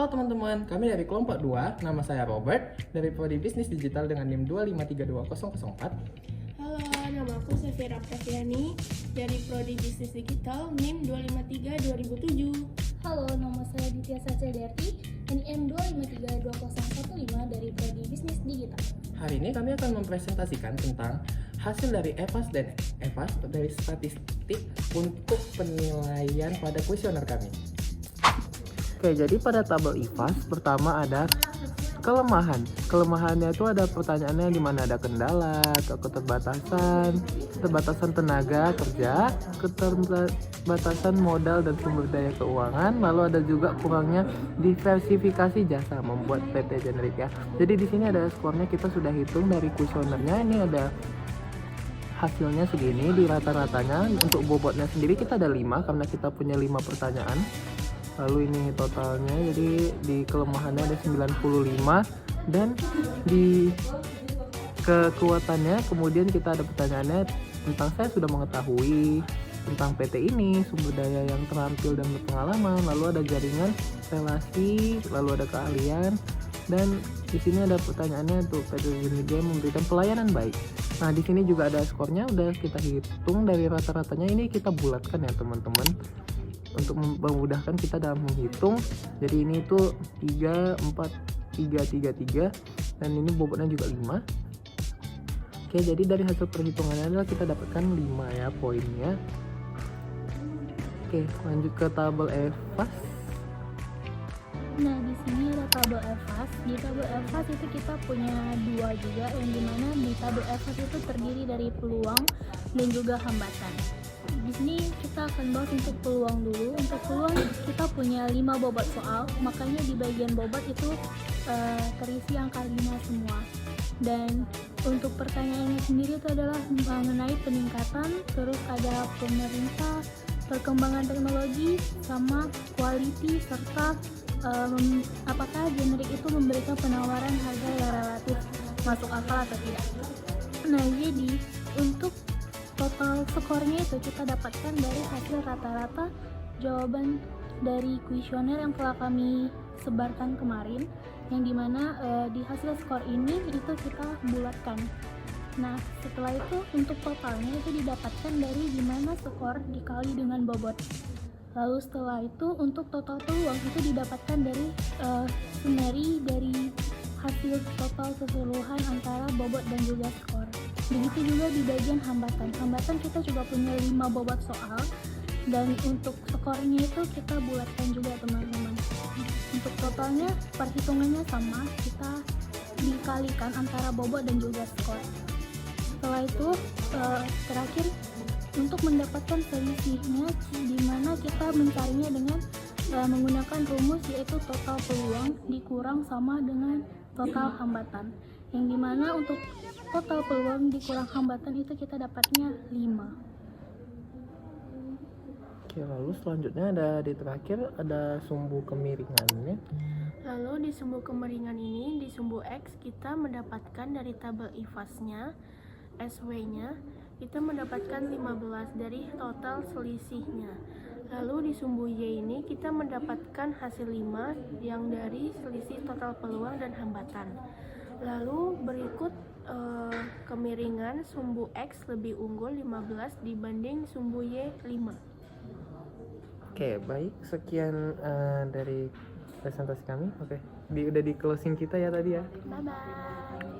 Halo teman-teman, kami dari kelompok 2, nama saya Robert, dari Prodi Bisnis Digital dengan NIM 2532004. Halo, nama aku Safira Praviani dari Prodi Bisnis Digital NIM 253-2007. Halo, nama saya Ditya Sacedarti, NIM 2532015 dari Prodi Bisnis Digital. Hari ini kami akan mempresentasikan tentang hasil dari EVAS dan EVAS dari statistik untuk penilaian pada kuesioner kami. Oke, jadi pada tabel EVAS pertama ada kelemahan. Kelemahannya itu ada pertanyaannya di mana ada kendala atau keterbatasan tenaga kerja, keterbatasan modal dan sumber daya keuangan, lalu ada juga kurangnya diversifikasi jasa membuat PT generik ya. Jadi di sini ada skornya, kita sudah hitung dari kuesionernya, ini ada hasilnya segini di rata-ratanya. Untuk bobotnya sendiri kita ada 5 karena kita punya 5 pertanyaan. Lalu ini totalnya, jadi di kelemahannya ada 95, dan di kekuatannya kemudian kita ada pertanyaannya tentang saya sudah mengetahui tentang PT ini, sumber daya yang terampil dan berpengalaman, lalu ada jaringan relasi, lalu ada keahlian, dan di sini ada pertanyaannya untuk PT Media memberikan pelayanan baik. Nah, di sini juga ada skornya, udah kita hitung dari rata-ratanya, ini kita bulatkan ya teman-teman untuk memudahkan kita dalam menghitung. Jadi ini tuh 3, 4, 3, 3, 3, dan ini bobotnya juga 5. Oke, jadi dari hasil perhitungannya adalah kita dapatkan 5 ya poinnya. Oke, lanjut ke tabel EVAS. Nah, di sini ada tabel EVAS. Di tabel EVAS itu kita punya 2 juga, yang dimana di tabel EVAS itu terdiri dari peluang dan juga hambatan. Di sini kita akan bahas untuk peluang dulu. Untuk peluang kita punya 5 bobot soal, makanya di bagian bobot itu terisi angka 5 semua. Dan untuk pertanyaannya sendiri itu adalah mengenai peningkatan, terus ada pemerintah, perkembangan teknologi, sama quality, serta apakah generik itu memberikan penawaran harga yang relatif masuk akal atau tidak. Nah, jadi untuk total skornya itu kita dapatkan dari hasil rata-rata jawaban dari kuesioner yang telah kami sebarkan kemarin, yang dimana di hasil skor ini itu kita bulatkan. Nah, setelah itu untuk totalnya itu didapatkan dari dimana skor dikali dengan bobot. Lalu setelah itu untuk total peluang itu didapatkan dari summary dari hasil total keseluruhan antara bobot dan juga skor. Begitu juga di bagian hambatan. Hambatan kita juga punya 5 bobot soal, dan untuk skornya itu kita bulatkan juga teman-teman. Untuk totalnya perhitungannya sama, kita dikalikan antara bobot dan juga skor. Setelah itu terakhir untuk mendapatkan selisihnya, di mana kita mencarinya dengan menggunakan rumus, yaitu total peluang dikurang sama dengan total hambatan, yang dimana untuk total peluang dikurang hambatan itu kita dapatnya 5. Oke, lalu selanjutnya ada di terakhir ada sumbu kemiringannya. Lalu di sumbu kemiringan ini, di sumbu X kita mendapatkan dari tabel EVAS-nya, SW-nya, kita mendapatkan 15 dari total selisihnya. Lalu di sumbu Y ini kita mendapatkan hasil 5 yang dari selisih total peluang dan hambatan. Lalu berikut kemiringan sumbu X lebih unggul 15 dibanding sumbu Y 5. Oke, baik, sekian dari presentasi kami. Oke, udah di closing kita ya tadi ya. Bye bye.